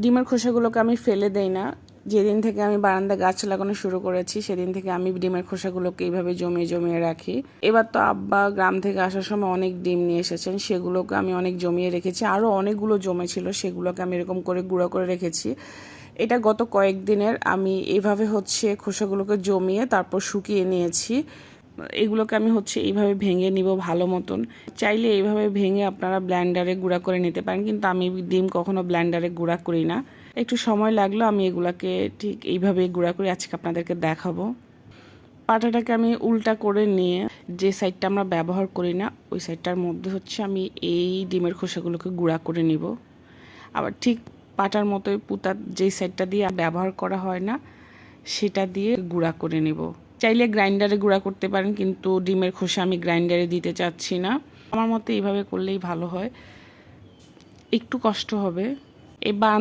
ডিমের খোসাগুলোকে আমি ফেলে দেই না। যেদিন থেকে আমি বারান্দায় গাছ লাগানো শুরু করেছি সেদিন থেকে আমি ডিমের খোসাগুলোকে এইভাবে জমিয়ে জমিয়ে রাখি। এবার তো আব্বা গ্রাম থেকে আসার সময় অনেক ডিম নিয়ে এসেছেন, সেগুলোকে আমি অনেক জমিয়ে রেখেছি। আরও অনেকগুলো জমেছিল, সেগুলোকে আমি এরকম করে গুঁড়ো করে রেখেছি। এটা গত কয়েকদিনের আমি এইভাবে খোসাগুলোকে জমিয়ে তারপর শুকিয়ে নিয়েছি। এগুলোকে আমি এইভাবে ভেঙে নিব ভালো মতন। চাইলে এইভাবে ভেঙে আপনারা ব্লেন্ডারে গুঁড়া করে নিতে পারেন, কিন্তু আমি ডিম কখনো ব্লেন্ডারে গুঁড়া করি না। একটু সময় লাগলো, আমি এগুলাকে ঠিক এইভাবে গুঁড়া করে আজকে আপনাদেরকে দেখাবো। পাটাটাকে আমি উল্টা করে নিয়ে যে সাইডটা আমরা ব্যবহার করি না ওই সাইডটার মধ্যে আমি এই ডিমের খোসাগুলোকে গুঁড়া করে নিব। আবার ঠিক পাটার মতোই পুতার যেই সাইডটা দিয়ে ব্যবহার করা হয় না সেটা দিয়ে গুঁড়া করে নিব। চাইলে গ্রাইন্ডারে গুঁড়া করতে পারেন, কিন্তু ডিমের খোসা আমি গ্রাইন্ডারে দিতে চাচ্ছি না। আমার মতে এইভাবে করলেই ভালো হয়, একটু কষ্ট হবে। এবার